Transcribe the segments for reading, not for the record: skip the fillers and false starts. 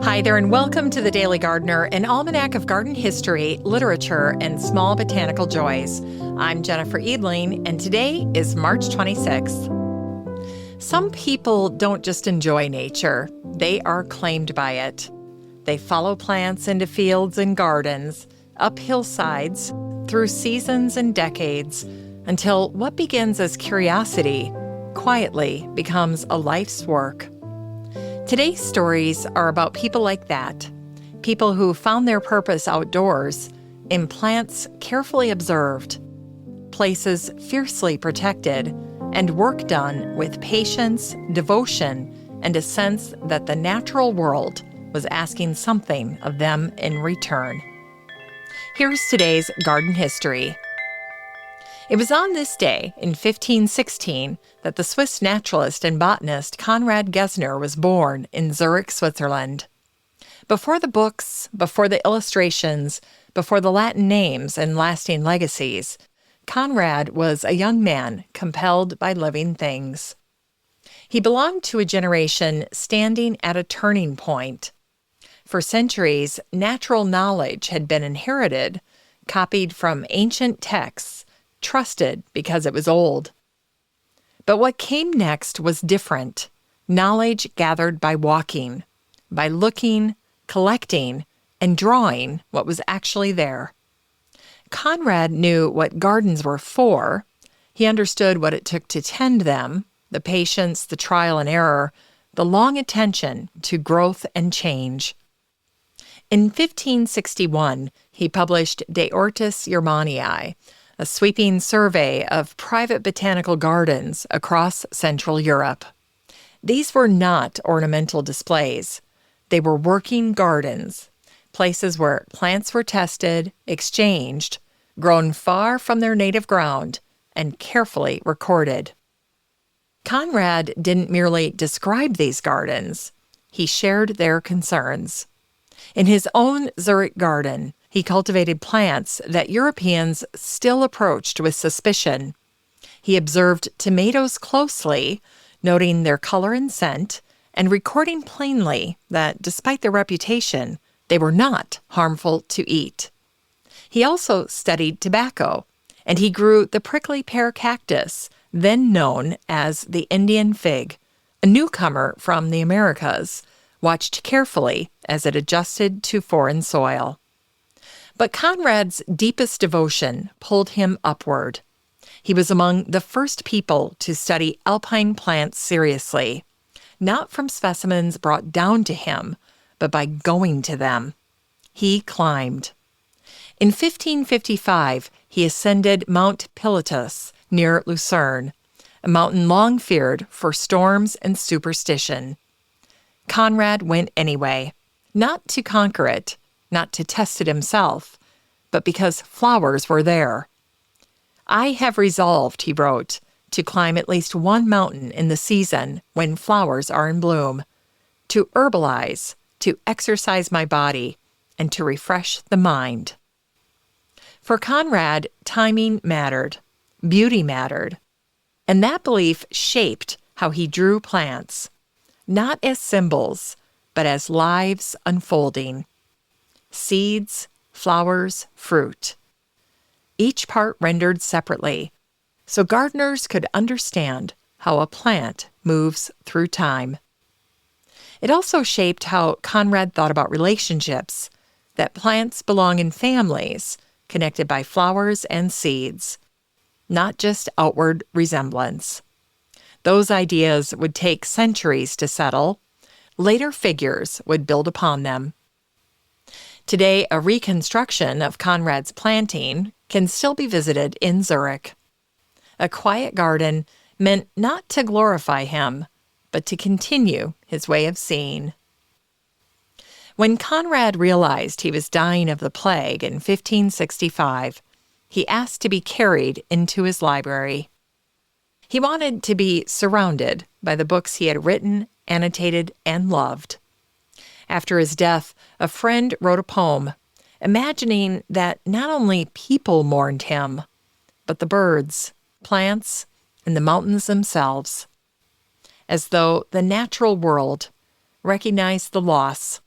Hi there, and welcome to The Daily Gardener, an almanac of garden history, literature, and small botanical joys. I'm Jennifer Eadling, and today is March 26th. Some people don't just enjoy nature, they are claimed by it. They follow plants into fields and gardens, up hillsides, through seasons and decades, until what begins as curiosity quietly becomes a life's work. Today's stories are about people like that, people who found their purpose outdoors, in plants carefully observed, places fiercely protected, and work done with patience, devotion, and a sense that the natural world was asking something of them in return. Here's today's garden history. It was on this day, in 1516, that the Swiss naturalist and botanist Conrad Gessner was born in Zurich, Switzerland. Before the books, before the illustrations, before the Latin names and lasting legacies, Conrad was a young man compelled by living things. He belonged to a generation standing at a turning point. For centuries, natural knowledge had been inherited, copied from ancient texts, trusted because it was old. But what came next was different. Knowledge gathered by walking, by looking, collecting, and drawing what was actually there. Conrad knew what gardens were for. He understood what it took to tend them, the patience, the trial and error, the long attention to growth and change. In 1561, he published De Ortis Germaniae, a sweeping survey of private botanical gardens across Central Europe. These were not ornamental displays. They were working gardens, places where plants were tested, exchanged, grown far from their native ground, and carefully recorded. Conrad didn't merely describe these gardens. He shared their concerns. In his own Zurich garden, he cultivated plants that Europeans still approached with suspicion. He observed tomatoes closely, noting their color and scent, and recording plainly that despite their reputation, they were not harmful to eat. He also studied tobacco, and he grew the prickly pear cactus, then known as the Indian fig, a newcomer from the Americas, watched carefully as it adjusted to foreign soil. But Conrad's deepest devotion pulled him upward. He was among the first people to study alpine plants seriously, not from specimens brought down to him, but by going to them. He climbed. In 1555, he ascended Mount Pilatus near Lucerne, a mountain long feared for storms and superstition. Conrad went anyway, not to conquer it, not to test it himself, but because flowers were there. I have resolved, he wrote, to climb at least one mountain in the season when flowers are in bloom, to herbalize, to exercise my body, and to refresh the mind. For Conrad, timing mattered, beauty mattered, and that belief shaped how he drew plants, not as symbols, but as lives unfolding. Seeds, flowers, fruit. Each part rendered separately, so gardeners could understand how a plant moves through time. It also shaped how Conrad thought about relationships, that plants belong in families, connected by flowers and seeds, not just outward resemblance. Those ideas would take centuries to settle. Later figures would build upon them. Today, a reconstruction of Conrad's planting can still be visited in Zurich. A quiet garden meant not to glorify him, but to continue his way of seeing. When Conrad realized he was dying of the plague in 1565, he asked to be carried into his library. He wanted to be surrounded by the books he had written, annotated, and loved. After his death, a friend wrote a poem, imagining that not only people mourned him, but the birds, plants, and the mountains themselves. As though the natural world recognized the loss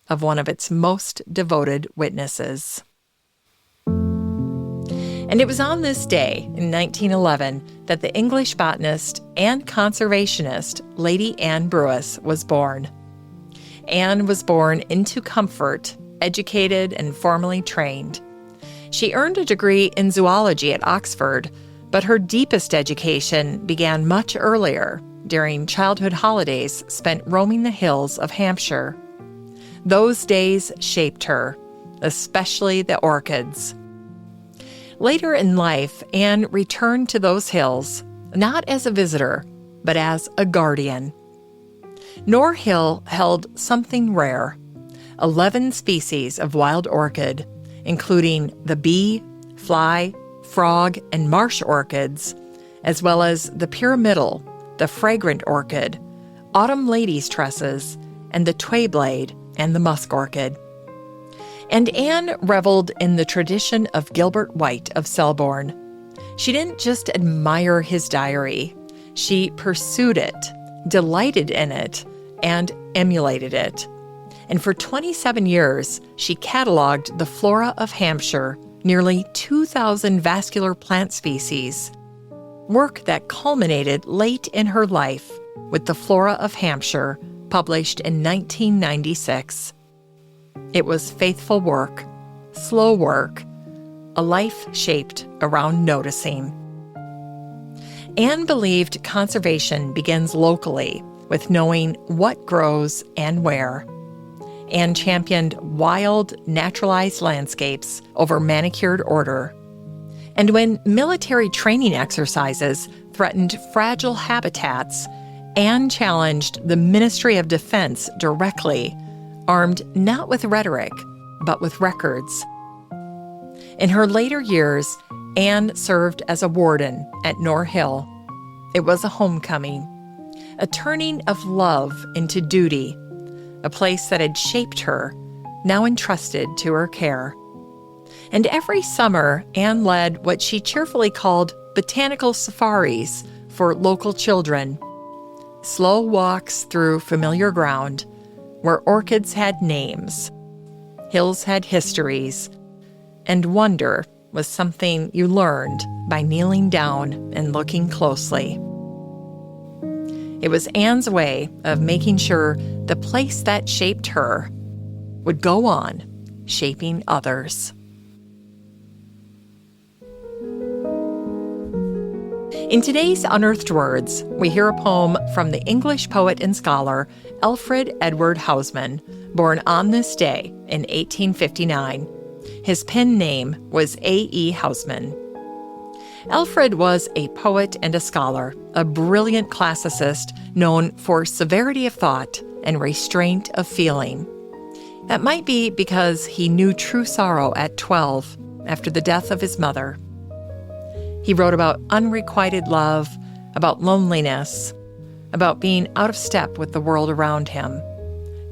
of one of its most devoted witnesses. And it was on this day, in 1911, that the English botanist and conservationist Lady Anne Brewis was born. Anne was born into comfort, educated and formally trained. She earned a degree in zoology at Oxford, but her deepest education began much earlier, during childhood holidays spent roaming the hills of Hampshire. Those days shaped her, especially the orchids. Later in life, Anne returned to those hills, not as a visitor, but as a guardian. Nor Hill held something rare, 11 species of wild orchid, including the bee, fly, frog, and marsh orchids, as well as the pyramidal, the fragrant orchid, autumn lady's tresses, and the twayblade and the musk orchid. And Anne reveled in the tradition of Gilbert White of Selborne. She didn't just admire his diary. She pursued it, delighted in it, and emulated it. And for 27 years, she cataloged the flora of Hampshire, nearly 2,000 vascular plant species, work that culminated late in her life with the Flora of Hampshire, published in 1996. It was faithful work, slow work, a life shaped around noticing. Anne believed conservation begins locally, with knowing what grows and where. Anne championed wild, naturalized landscapes over manicured order. And when military training exercises threatened fragile habitats, Anne challenged the Ministry of Defense directly, armed not with rhetoric, but with records. In her later years, Anne served as a warden at Nor Hill. It was a homecoming, a turning of love into duty, a place that had shaped her, now entrusted to her care. And every summer, Anne led what she cheerfully called botanical safaris for local children, slow walks through familiar ground where orchids had names, hills had histories, and wonder was something you learned by kneeling down and looking closely. It was Anne's way of making sure the place that shaped her would go on shaping others. In today's Unearthed Words, we hear a poem from the English poet and scholar Alfred Edward Housman, born on this day in 1859. His pen name was A.E. Housman. Alfred was a poet and a scholar, a brilliant classicist known for severity of thought and restraint of feeling. That might be because he knew true sorrow at 12 after the death of his mother. He wrote about unrequited love, about loneliness, about being out of step with the world around him,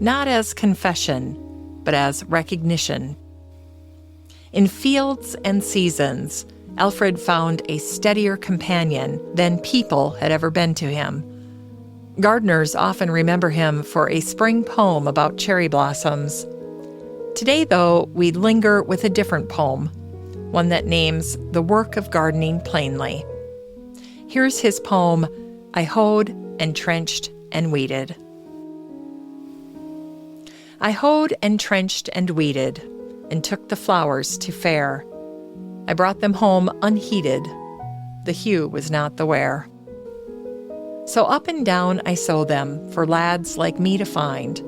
not as confession, but as recognition. In Fields and Seasons, Alfred found a steadier companion than people had ever been to him. Gardeners often remember him for a spring poem about cherry blossoms. Today, though, we linger with a different poem, one that names the work of gardening plainly. Here's his poem, I Hoed and Trenched and Weeded. I hoed and trenched and weeded, and took the flowers to fair. I brought them home unheeded, the hue was not the wear. So up and down I sow them for lads like me to find,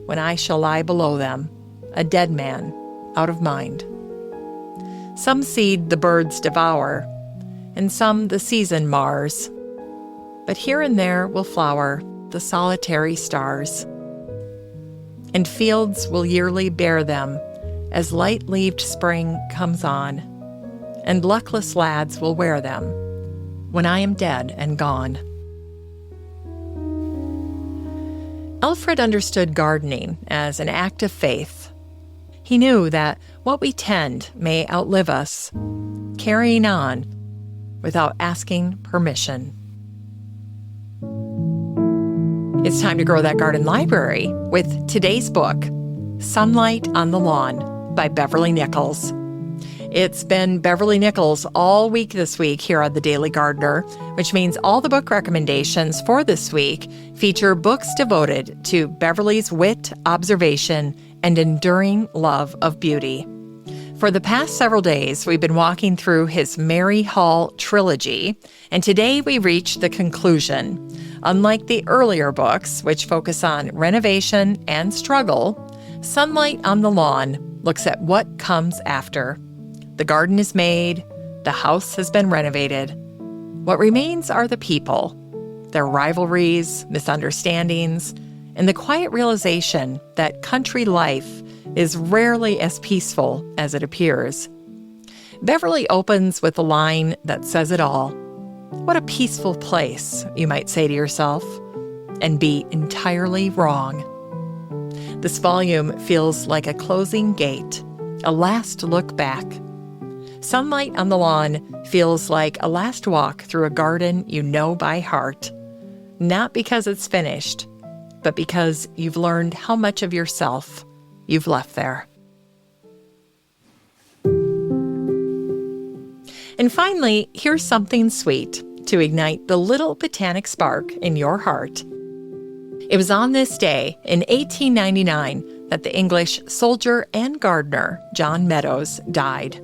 when I shall lie below them, a dead man, out of mind. Some seed the birds devour, and some the season mars, but here and there will flower the solitary stars. And fields will yearly bear them, as light-leaved spring comes on, and luckless lads will wear them, when I am dead and gone. Alfred understood gardening as an act of faith. He knew that what we tend may outlive us, carrying on without asking permission. It's time to grow that garden library with today's book, Sunlight on the Lawn by Beverley Nichols. It's been Beverley Nichols all week this week here on The Daily Gardener, which means all the book recommendations for this week feature books devoted to Beverley's wit, observation, and enduring love of beauty. For the past several days, we've been walking through his Mary Hall trilogy, and today we reach the conclusion. Unlike the earlier books, which focus on renovation and struggle, Sunlight on the Lawn looks at what comes after. The garden is made, the house has been renovated. What remains are the people, their rivalries, misunderstandings, and the quiet realization that country life is rarely as peaceful as it appears. Beverley opens with a line that says it all. What a peaceful place, you might say to yourself, and be entirely wrong. This volume feels like a closing gate, a last look back. Sunlight on the Lawn feels like a last walk through a garden you know by heart, not because it's finished, but because you've learned how much of yourself you've left there. And finally, here's something sweet to ignite the little botanic spark in your heart. It was on this day in 1899 that the English soldier and gardener John Meadows died.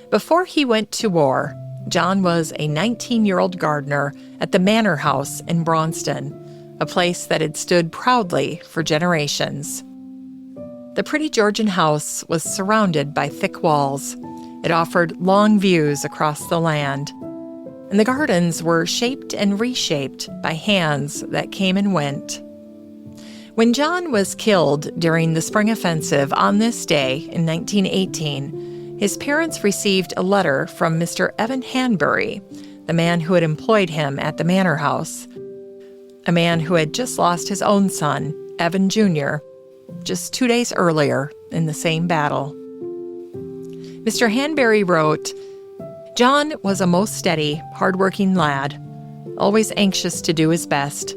Before he went to war, John was a 19-year-old gardener at the Manor House in Braunston, a place that had stood proudly for generations. The pretty Georgian house was surrounded by thick walls. It offered long views across the land. And the gardens were shaped and reshaped by hands that came and went. When John was killed during the Spring Offensive on this day in 1918, his parents received a letter from Mr. Evan Hanbury, the man who had employed him at the Manor House, a man who had just lost his own son, Evan Jr., just 2 days earlier in the same battle. Mr. Hanbury wrote, "John was a most steady, hard-working lad, always anxious to do his best,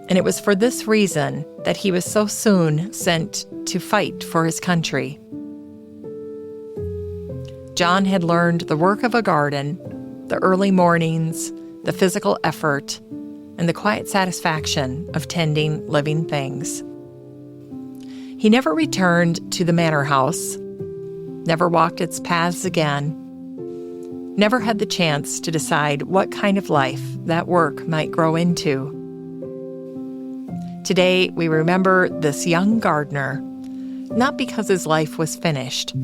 and it was for this reason that he was so soon sent to fight for his country." John had learned the work of a garden, the early mornings, the physical effort, and the quiet satisfaction of tending living things. He never returned to the Manor House, never walked its paths again, never had the chance to decide what kind of life that work might grow into. Today, we remember this young gardener, not because his life was finished,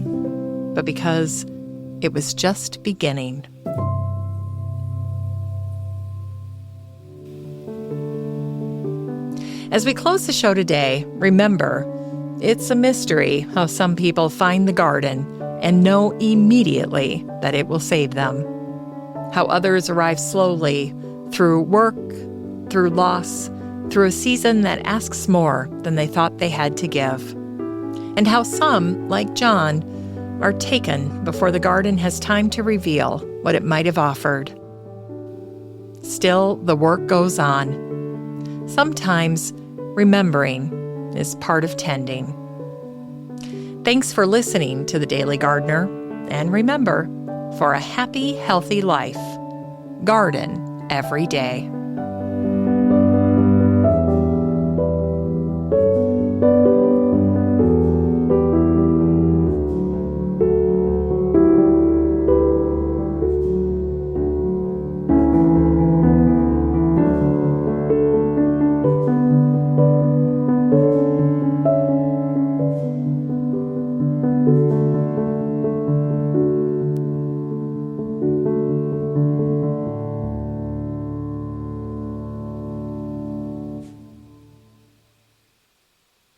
but because it was just beginning. As we close the show today, remember, it's a mystery how some people find the garden and know immediately that it will save them. How others arrive slowly through work, through loss, through a season that asks more than they thought they had to give. And how some, like John, are taken before the garden has time to reveal what it might have offered. Still, the work goes on. Sometimes remembering is part of tending. Thanks for listening to The Daily Gardener, and remember, for a happy, healthy life, garden every day.